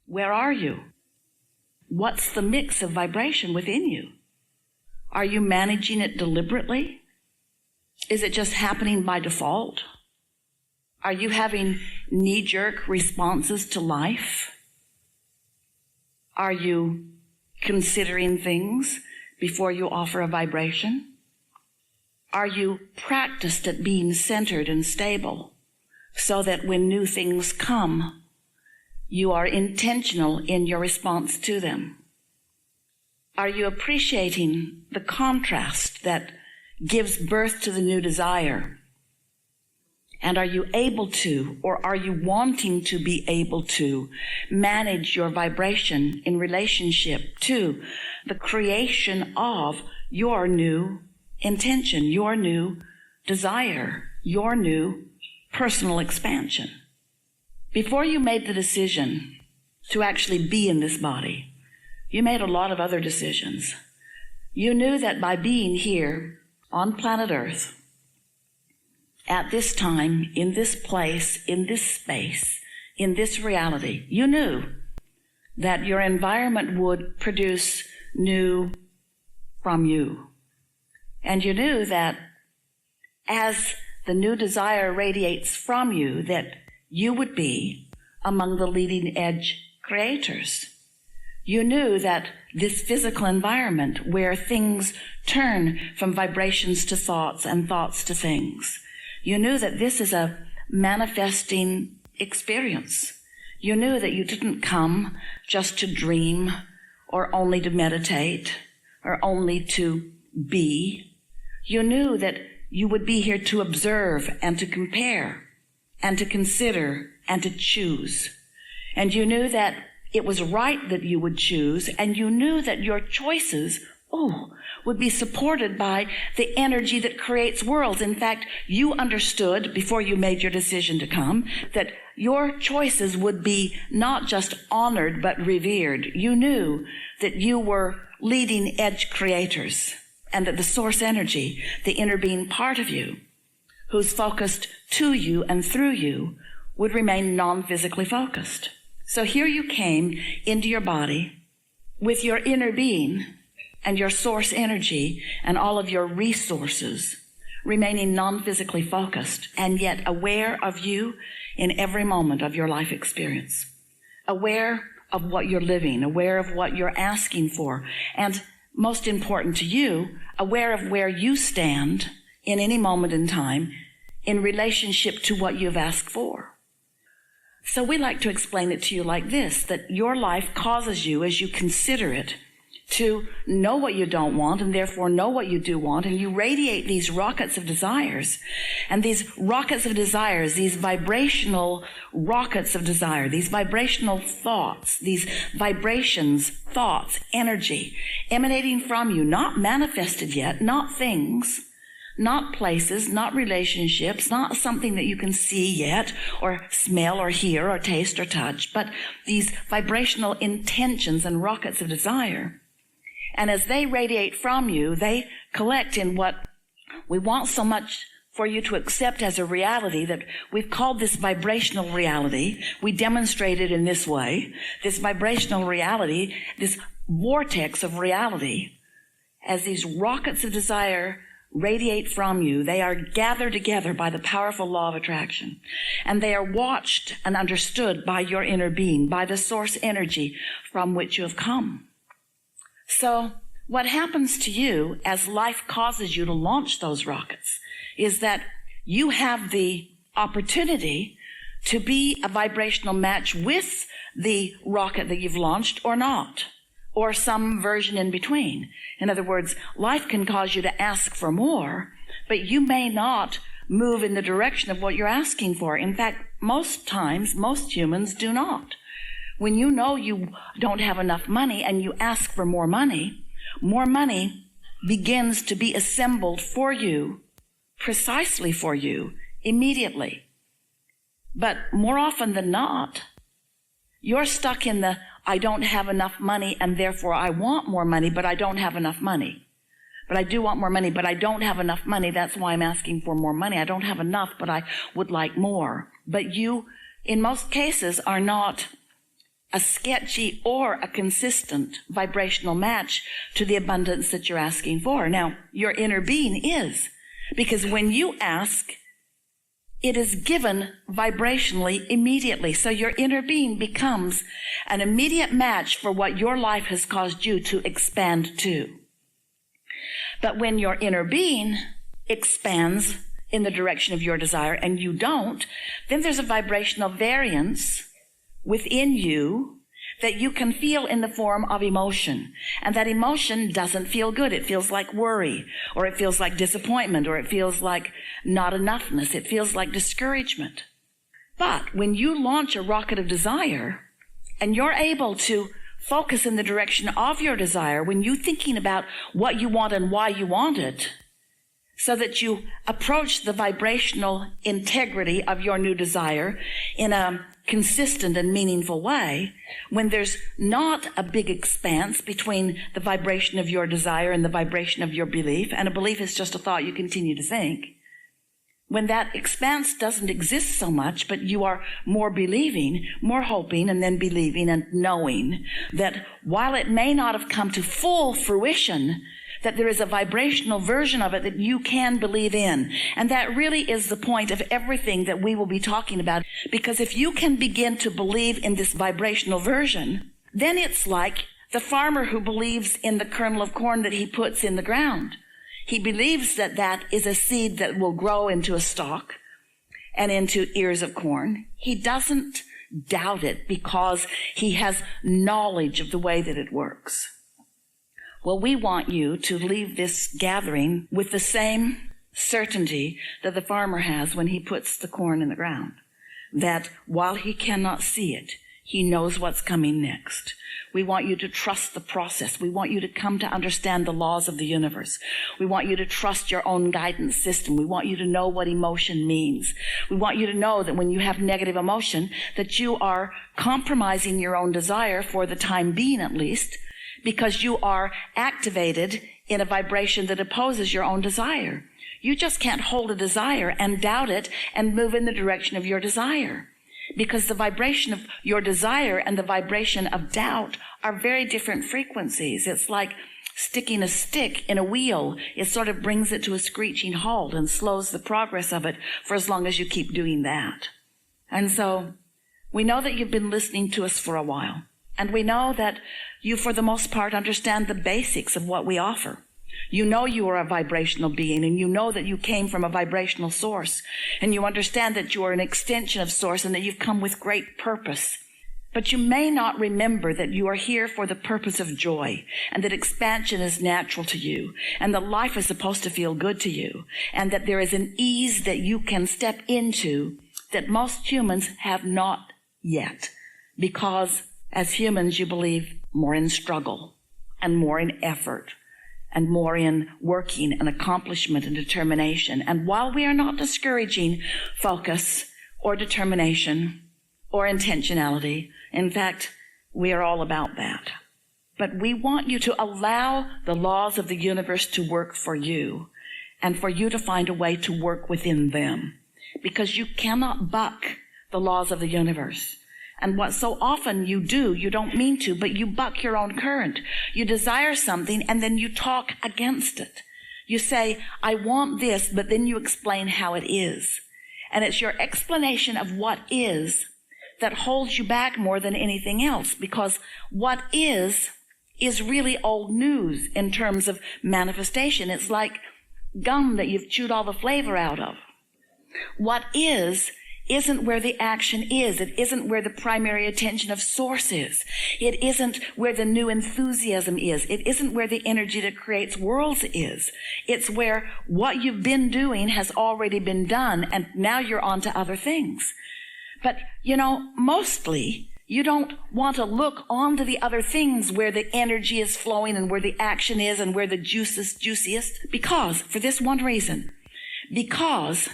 Where are you? What's the mix of vibration within you? Are you managing it deliberately? Is it just happening by default? Are you having knee-jerk responses to life? Are you considering things before you offer a vibration? Are you practiced at being centered and stable so that when new things come, you are intentional in your response to them? Are you appreciating the contrast that gives birth to the new desire? And are you able to, or are you wanting to be able to, manage your vibration in relationship to the creation of your new intention, your new desire, your new personal expansion? Before you made the decision to actually be in this body, you made a lot of other decisions. You knew that by being here on planet Earth, at this time, in this place, in this space, in this reality, you knew that your environment would produce new from you. And you knew that as the new desire radiates from you, that you would be among the leading edge creators. You knew that this physical environment where things turn from vibrations to thoughts and thoughts to things, you knew that this is a manifesting experience. You knew that you didn't come just to dream or only to meditate or only to be. You knew that you would be here to observe and to compare and to consider and to choose. And you knew that it was right that you would choose, and you knew that your choices, would be supported by the energy that creates worlds. In fact, you understood before you made your decision to come that your choices would be not just honored but revered. You knew that you were leading edge creators and that the source energy, the inner being part of you, who's focused to you and through you, would remain non-physically focused. So here you came into your body with your inner being and your source energy and all of your resources remaining non-physically focused and yet aware of you in every moment of your life experience, aware of what you're living, aware of what you're asking for, and most important to you, aware of where you stand in any moment in time in relationship to what you've asked for. So we like to explain it to you like this, that your life causes you, as you consider it, to know what you don't want and therefore know what you do want, and you radiate these rockets of desires. And these rockets of desires, these vibrational rockets of desire, these vibrational thoughts, these vibrations, thoughts, energy emanating from you, not manifested yet, not things, not places, not relationships, not something that you can see yet or smell or hear or taste or touch, but these vibrational intentions and rockets of desire. And as they radiate from you, they collect in what we want so much for you to accept as a reality that we've called this vibrational reality. We demonstrate it in this way, this vibrational reality, this vortex of reality. As these rockets of desire radiate from you, they are gathered together by the powerful law of attraction. And they are watched and understood by your inner being, by the source energy from which you have come. So what happens to you as life causes you to launch those rockets is that you have the opportunity to be a vibrational match with the rocket that you've launched or not, or some version in between. In other words, life can cause you to ask for more, but you may not move in the direction of what you're asking for. In fact, most times, most humans do not. When you know you don't have enough money and you ask for more money begins to be assembled for you, precisely for you, immediately. But more often than not, you're stuck in the, I don't have enough money and therefore I want more money, but I don't have enough money. But I do want more money, but I don't have enough money. That's why I'm asking for more money. I don't have enough, but I would like more. But you, in most cases, are not a sketchy or a consistent vibrational match to the abundance that you're asking for. Now, your inner being is, because when you ask, it is given vibrationally immediately. So your inner being becomes an immediate match for what your life has caused you to expand to. But when your inner being expands in the direction of your desire and you don't, then there's a vibrational variance within you that you can feel in the form of emotion. And that emotion doesn't feel good. It feels like worry, or it feels like disappointment, or it feels like not enoughness. It feels like discouragement. But when you launch a rocket of desire and you're able to focus in the direction of your desire, when you're thinking about what you want and why you want it, so that you approach the vibrational integrity of your new desire in a consistent and meaningful way, when there's not a big expanse between the vibration of your desire and the vibration of your belief, and a belief is just a thought you continue to think, when that expanse doesn't exist so much, but you are more believing, more hoping, and then believing and knowing that while it may not have come to full fruition, that there is a vibrational version of it that you can believe in. And that really is the point of everything that we will be talking about. Because if you can begin to believe in this vibrational version, then it's like the farmer who believes in the kernel of corn that he puts in the ground. He believes that that is a seed that will grow into a stalk and into ears of corn. He doesn't doubt it because he has knowledge of the way that it works. Well, we want you to leave this gathering with the same certainty that the farmer has when he puts the corn in the ground, that while he cannot see it, he knows what's coming next. We want you to trust the process. We want you to come to understand the laws of the universe. We want you to trust your own guidance system. We want you to know what emotion means. We want you to know that when you have negative emotion, that you are compromising your own desire for the time being at least, because you are activated in a vibration that opposes your own desire. You just can't hold a desire and doubt it and move in the direction of your desire, because the vibration of your desire and the vibration of doubt are very different frequencies. It's like sticking a stick in a wheel. It sort of brings it to a screeching halt and slows the progress of it for as long as you keep doing that. And so we know that you've been listening to us for a while. And we know that you, for the most part, understand the basics of what we offer. You know you are a vibrational being, and you know that you came from a vibrational source. And you understand that you are an extension of source and that you've come with great purpose. But you may not remember that you are here for the purpose of joy, and that expansion is natural to you, and that life is supposed to feel good to you, and that there is an ease that you can step into that most humans have not yet, because as humans, you believe more in struggle and more in effort and more in working and accomplishment and determination. And while we are not discouraging focus or determination or intentionality, in fact, we are all about that. But we want you to allow the laws of the universe to work for you and for you to find a way to work within them, because you cannot buck the laws of the universe. And what so often you do, you don't mean to, but you buck your own current. You desire something and then you talk against it. You say, I want this, but then you explain how it is. And it's your explanation of what is that holds you back more than anything else, because what is really old news in terms of manifestation. It's like gum that you've chewed all the flavor out of. What isn't where the action is. It isn't where the primary attention of source is. It isn't where the new enthusiasm is. It isn't where the energy that creates worlds is. It's where what you've been doing has already been done, and now you're on to other things. But, mostly you don't want to look on to the other things where the energy is flowing and where the action is and where the juice is juiciest, because, for this one reason, because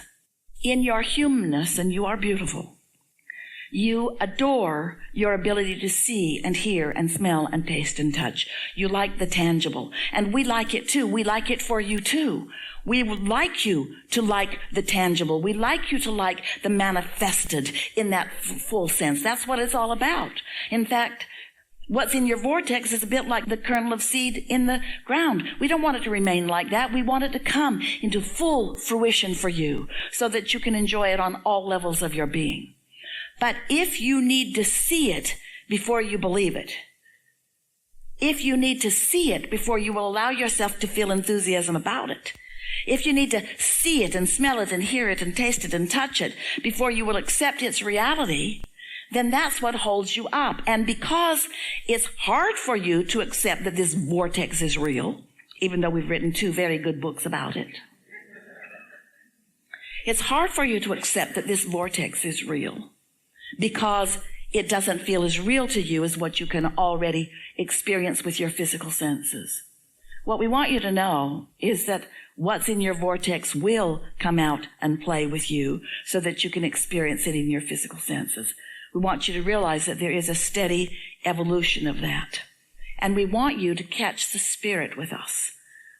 in your humanness, and you are beautiful, You adore your ability to see and hear and smell and taste and touch. You like the tangible. And we like it too. We like it for you too. We would like you to like the tangible. We like you to like the manifested in that full sense. That's what it's all about. In fact, what's in your vortex is a bit like the kernel of seed in the ground. We don't want it to remain like that. We want it to come into full fruition for you so that you can enjoy it on all levels of your being. But if you need to see it before you believe it, if you need to see it before you will allow yourself to feel enthusiasm about it, if you need to see it and smell it and hear it and taste it and touch it before you will accept its reality, then that's what holds you up. And because it's hard for you to accept that this vortex is real, even though we've written 2 very good books about it, it's hard for you to accept that this vortex is real because it doesn't feel as real to you as what you can already experience with your physical senses. What we want you to know is that what's in your vortex will come out and play with you so that you can experience it in your physical senses. We want you to realize that there is a steady evolution of that. And we want you to catch the spirit with us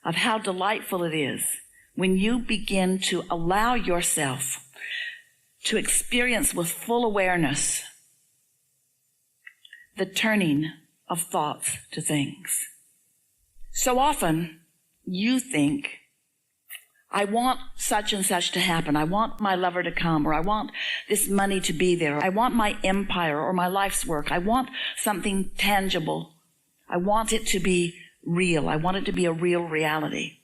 of how delightful it is when you begin to allow yourself to experience with full awareness the turning of thoughts to things. So often you think, I want such and such to happen. I want my lover to come, or I want this money to be there. I want my empire or my life's work. I want something tangible. I want it to be real. I want it to be a real reality.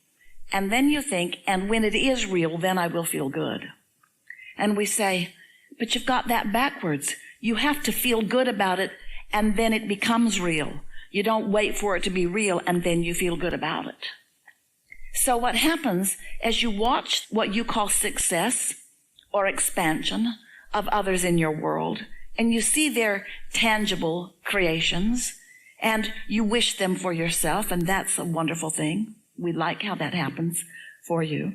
And then you think, and when it is real, then I will feel good. And we say, but you've got that backwards. You have to feel good about it, and then it becomes real. You don't wait for it to be real, and then you feel good about it. So what happens as you watch what you call success or expansion of others in your world, and you see their tangible creations, and you wish them for yourself, and that's a wonderful thing. We like how that happens for you.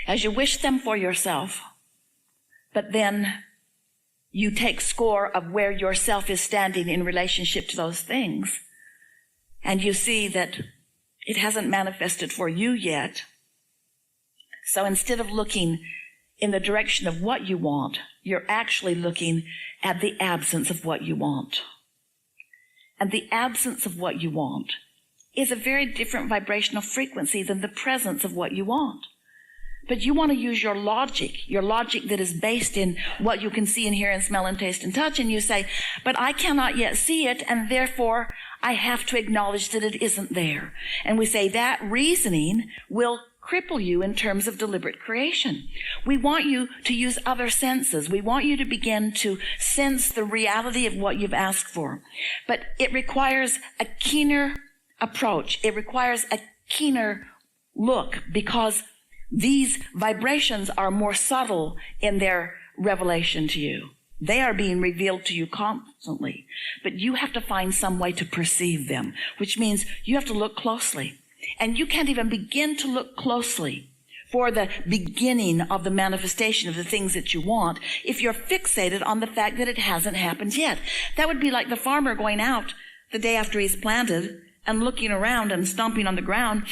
As you wish them for yourself, but then you take score of where yourself is standing in relationship to those things, and you see that it hasn't manifested for you yet. So instead of looking in the direction of what you want, you're actually looking at the absence of what you want. And the absence of what you want is a very different vibrational frequency than the presence of what you want. But you want to use your logic that is based in what you can see and hear and smell and taste and touch, and you say, but I cannot yet see it, and therefore I have to acknowledge that it isn't there. And we say that reasoning will cripple you in terms of deliberate creation. We want you to use other senses. We want you to begin to sense the reality of what you've asked for. But it requires a keener approach. It requires a keener look, because these vibrations are more subtle in their revelation to you. They are being revealed to you constantly, but you have to find some way to perceive them, which means you have to look closely. And you can't even begin to look closely for the beginning of the manifestation of the things that you want if you're fixated on the fact that it hasn't happened yet. That would be like the farmer going out the day after he's planted and looking around and stomping on the ground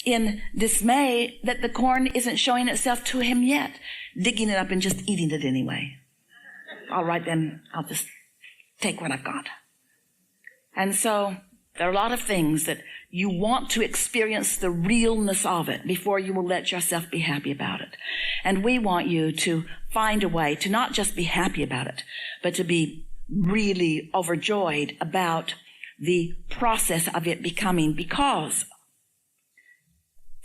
in dismay that the corn isn't showing itself to him yet, digging it up and just eating it anyway. All right, then I'll just take what I've got. And so there are a lot of things that you want to experience the realness of it before you will let yourself be happy about it. And we want you to find a way to not just be happy about it, but to be really overjoyed about the process of it becoming, because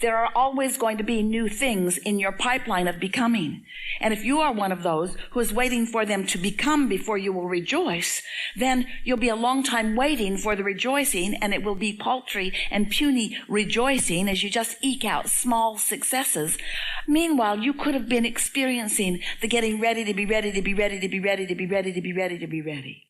there are always going to be new things in your pipeline of becoming. And if you are one of those who is waiting for them to become before you will rejoice, then you'll be a long time waiting for the rejoicing, and it will be paltry and puny rejoicing as you just eke out small successes. Meanwhile, you could have been experiencing the getting ready to be ready to be ready to be ready to be ready to be ready to be ready.